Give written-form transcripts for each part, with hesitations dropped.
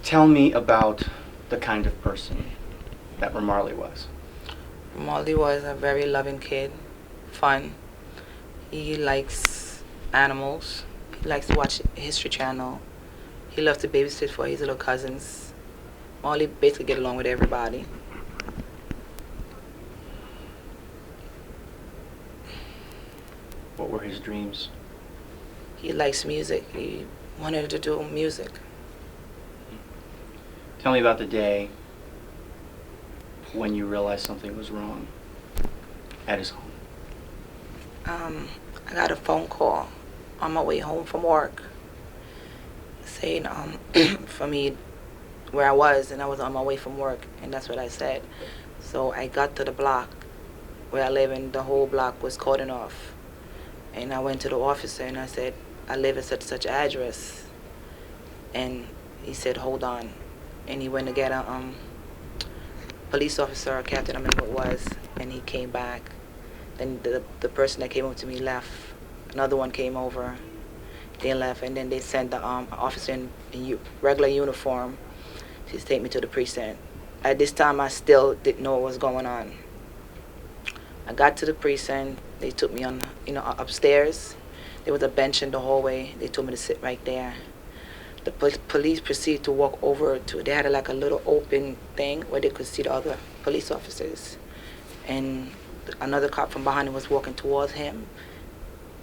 Tell me about the kind of person that Ramarley was. Molly was a very loving kid, fun. He likes animals. He likes to watch History Channel. He loves to babysit for his little cousins. Molly basically get along with everybody. What were his dreams? He likes music. He wanted to do music. Tell me about the day when you realized something was wrong at his home. I got a phone call on my way home from work saying for me where I was, and I was on my way from work, and that's what I said. So I got to the block where I live, and the whole block was cordoned off. And I went to the officer and I said, I live at such address. And he said, hold on. And he went to get a police officer or captain, I remember what it was, and he came back. Then the person that came over to me left. Another one came over. They left, and then they sent the officer in regular uniform to take me to the precinct. At this time, I still didn't know what was going on. I got to the precinct. They took me on, upstairs. There was a bench in the hallway. They told me to sit right there. The police proceeded to walk over to. They had like a little open thing where they could see the other police officers, and another cop from behind him was walking towards him.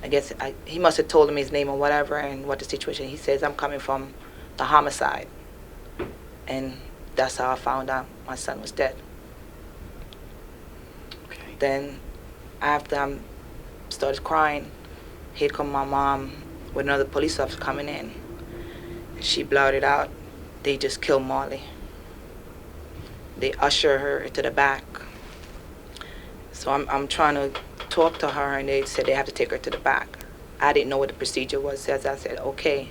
I guess he must have told him his name or whatever and what the situation. He says, I'm coming from the homicide. And that's how I found out my son was dead. Okay. Then after I started crying, here come my mom with another police officer coming in. She blurted out, they just killed Molly. They usher her into the back. So I'm trying to talk to her, and they said they have to take her to the back. I didn't know what the procedure was, as I said, okay.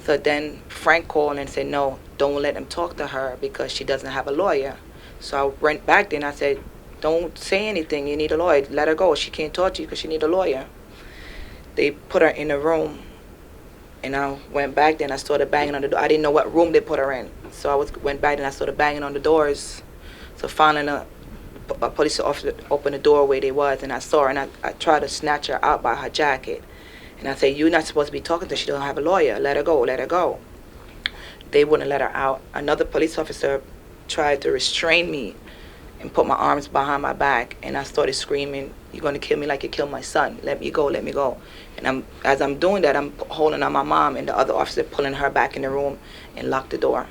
So then Frank called and said, no, don't let them talk to her because she doesn't have a lawyer. So I went back there and I said, don't say anything, you need a lawyer, let her go. She can't talk to you because she need a lawyer. They put her in a room, and I went back there and I started banging on the door. I didn't know what room they put her in. So I went back and I started banging on the doors. So finally a police officer opened the door where they was, and I saw her, and I tried to snatch her out by her jacket. And I said, you're not supposed to be talking to her. She don't have a lawyer. Let her go, let her go. They wouldn't let her out. Another police officer tried to restrain me and put my arms behind my back, and I started screaming, you're going to kill me like you killed my son. Let me go, let me go. And as I'm doing that, I'm holding on my mom, and the other officer pulling her back in the room and locked the door.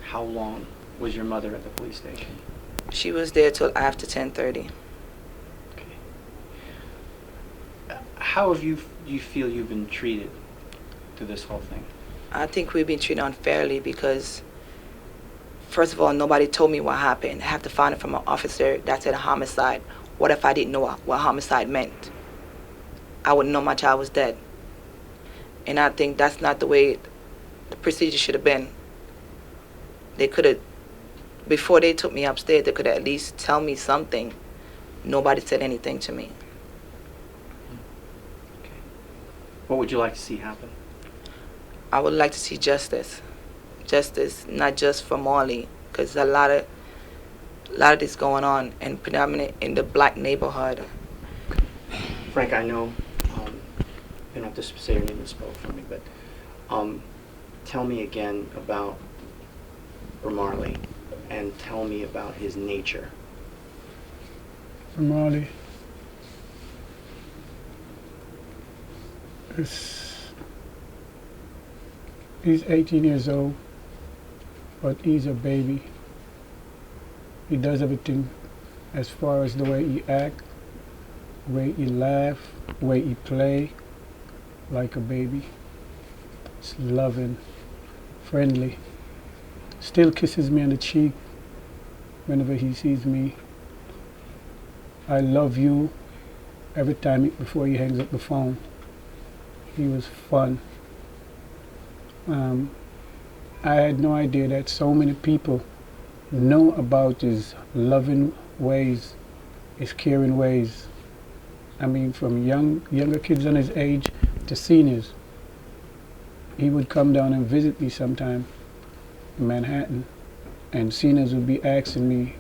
How long was your mother at the police station? She was there till after 10:30. Okay. How have you feel you've been treated through this whole thing? I think we've been treated unfairly because, first of all, nobody told me what happened. I have to find it from an officer that said a homicide. What if I didn't know what homicide meant? I wouldn't know my child was dead. And I think that's not the way the procedure should have been. They could have, before they took me upstairs, they could at least tell me something. Nobody said anything to me. Okay. What would you like to see happen? I would like to see justice. Justice, not just for Molly, because a lot of this going on, and predominant in the black neighborhood. Frank, I know you don't have to say your name and spell it for me, but tell me again about Ramarley, and tell me about his nature. Ramarley he's 18 years old, but he's a baby. He does everything as far as the way he act, the way he laugh, the way he play, like a baby. It's loving, friendly. Still kisses me on the cheek whenever he sees me. I love you every time before he hangs up the phone. He was fun. I had no idea that so many people know about his loving ways, his caring ways. I mean, from younger kids on his age to seniors. he would come down and visit me sometime in Manhattan, and seniors would be asking me,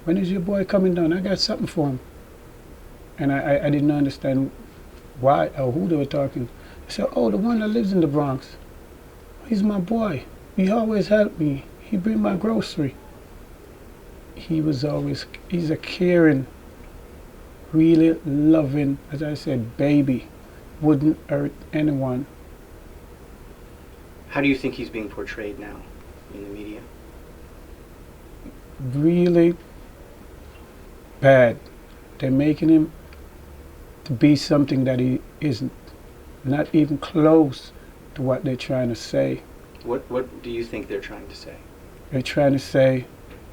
when is your boy coming down? I got something for him. And I didn't understand why or who they were talking. I said, oh, the one that lives in the Bronx. He's my boy. He always helped me. He bring my grocery. He's a caring, really loving, as I said, baby. Wouldn't hurt anyone. How do you think he's being portrayed now in the media? Really bad. They're making him to be something that he isn't. Not even close to what they're trying to say. What do you think they're trying to say? They're trying to say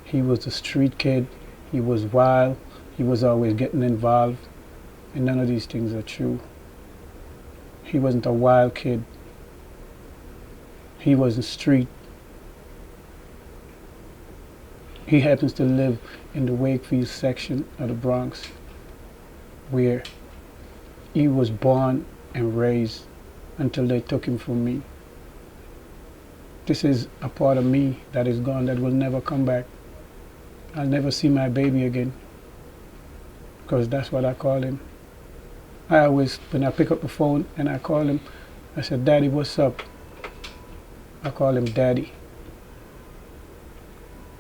he was a street kid, he was wild, he was always getting involved, and none of these things are true. He wasn't a wild kid. He wasn't street. He happens to live in the Wakefield section of the Bronx, where he was born and raised until they took him from me. This is a part of me that is gone, that will never come back. I'll never see my baby again, because that's what I call him. I always, when I pick up the phone and I call him, I said, Daddy, what's up? I call him Daddy.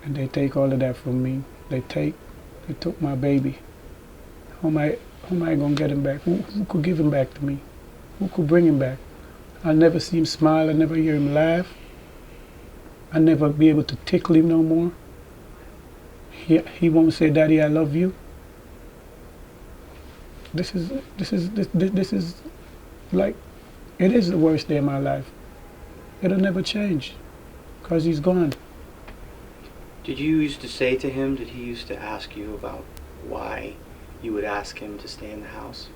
And they take all of that from me. They took my baby. How am I gonna get him back? Who could give him back to me? Who could bring him back? I'll never see him smile. I'll never hear him laugh. I'll never be able to tickle him no more. He won't say, Daddy, I love you. This is like, it is the worst day of my life. It'll never change, because he's gone. Did you used to say to him, did he used to ask you about why you would ask him to stay in the house?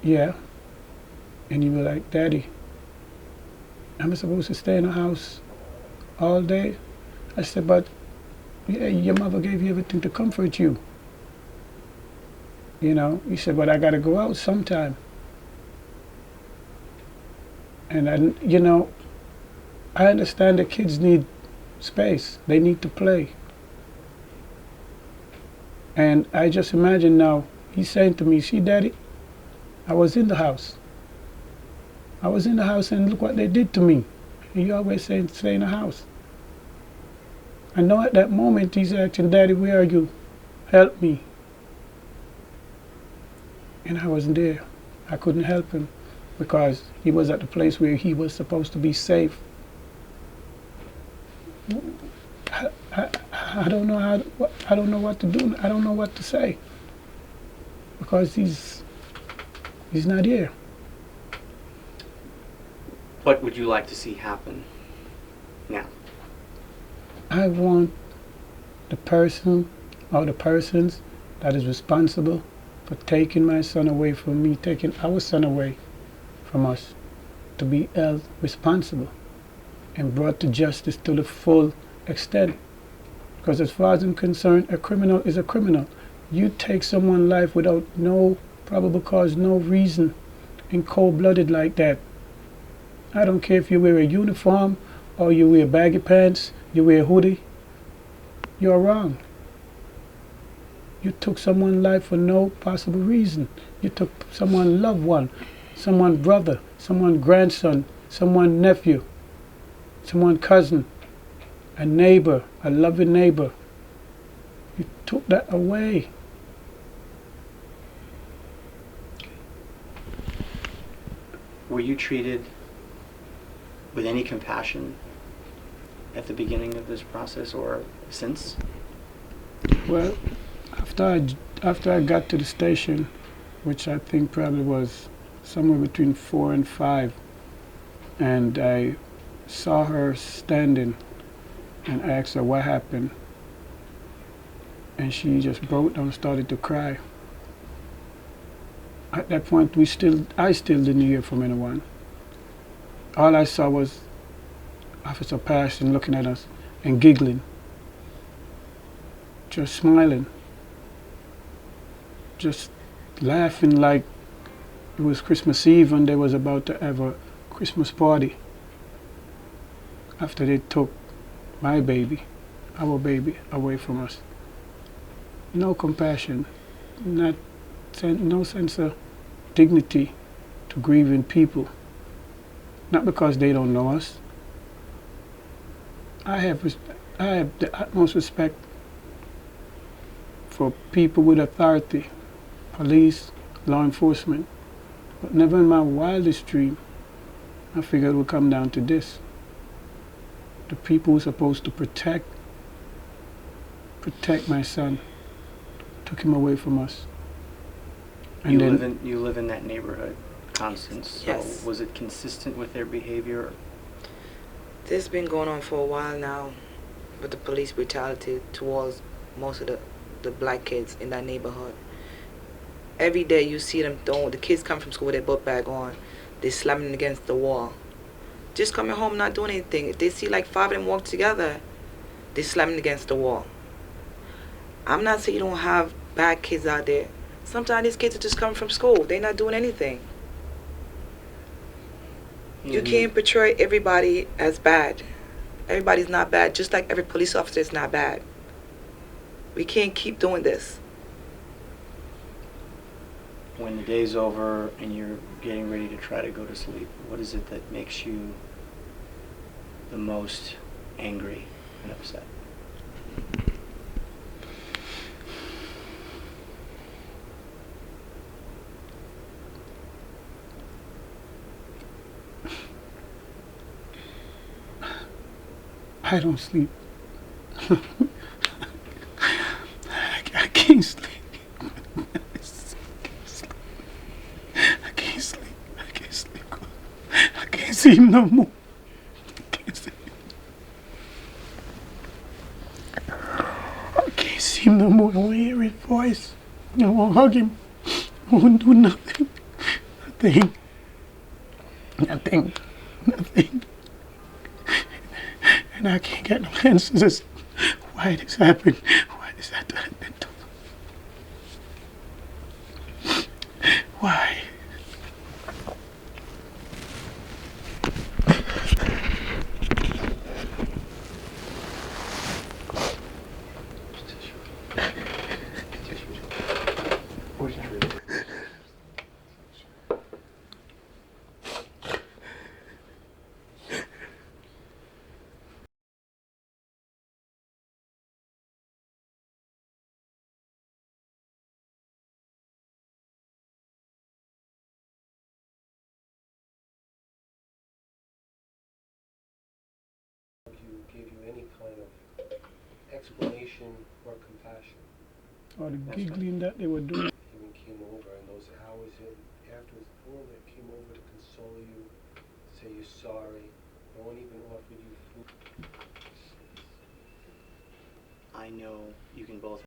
Yeah. And he was like, Daddy, am I supposed to stay in the house all day? I said, but yeah, your mother gave you everything to comfort you. You know, he said, but I got to go out sometime. And I understand that kids need space. They need to play. And I just imagine now, he's saying to me, see, Daddy, I was in the house. I was in the house and look what they did to me. He always saying, stay in the house. I know at that moment he's asking, Daddy, where are you? Help me. And I wasn't there. I couldn't help him because he was at the place where he was supposed to be safe. I don't know I don't know what to do. I don't know what to say because he's not here. What would you like to see happen now? I want the person or the persons that is responsible for taking my son away from me, taking our son away from us, to be held responsible and brought to justice to the full extent. Because as far as I'm concerned, a criminal is a criminal. You take someone's life without no probable cause, no reason, and cold-blooded like that. I don't care if you wear a uniform or you wear baggy pants, you wear a hoodie. You're wrong. You took someone's life for no possible reason. You took someone's loved one, someone's brother, someone's grandson, someone's nephew, someone's cousin, a neighbor, a loving neighbor. You took that away. Were you treated with any compassion at the beginning of this process or since? Well, after I got to the station, which I think probably was somewhere between 4 and 5, and I saw her standing and asked her what happened, and she just broke down and started to cry. At that point, I still didn't hear from anyone. All I saw was Officer Patterson looking at us and giggling, just smiling, just laughing like it was Christmas Eve and they was about to have a Christmas party after they took my baby, our baby, away from us. No compassion, no sense of dignity to grieving people. Not because they don't know us. I have the utmost respect for people with authority, police, law enforcement, but never in my wildest dream I figured it would come down to this. The people who are supposed to protect my son took him away from us. And You live in that neighborhood, Constance. So Yes. was it consistent with their behavior? This has been going on for a while now, with the police brutality towards most of the black kids in that neighborhood. Every day you see them throwing, the kids come from school with their book bag on, they slamming against the wall. Just coming home not doing anything. If they see like 5 of them walk together, they slamming against the wall. I'm not saying you don't have bad kids out there. Sometimes these kids are just coming from school. They're not doing anything. You can't portray everybody as bad. Everybody's not bad, just like every police officer is not bad. We can't keep doing this. When the day's over and you're getting ready to try to go to sleep, what is it that makes you the most angry and upset? I don't sleep. I can't sleep. I can't sleep. I can't sleep. I can't see him no more. I can't see him. I can't see him no more. I want to hear his voice. I want to hug him. I won't do nothing. Nothing. Nothing. Nothing. And I can't get no answers. Why this happened? Why this had to happen to me? Why? Give you any kind of explanation or compassion. Or the giggling that they were doing. Even came over in those hours afterwards. No one that came over to console you, say you're sorry. No one even offered you food. I know you can both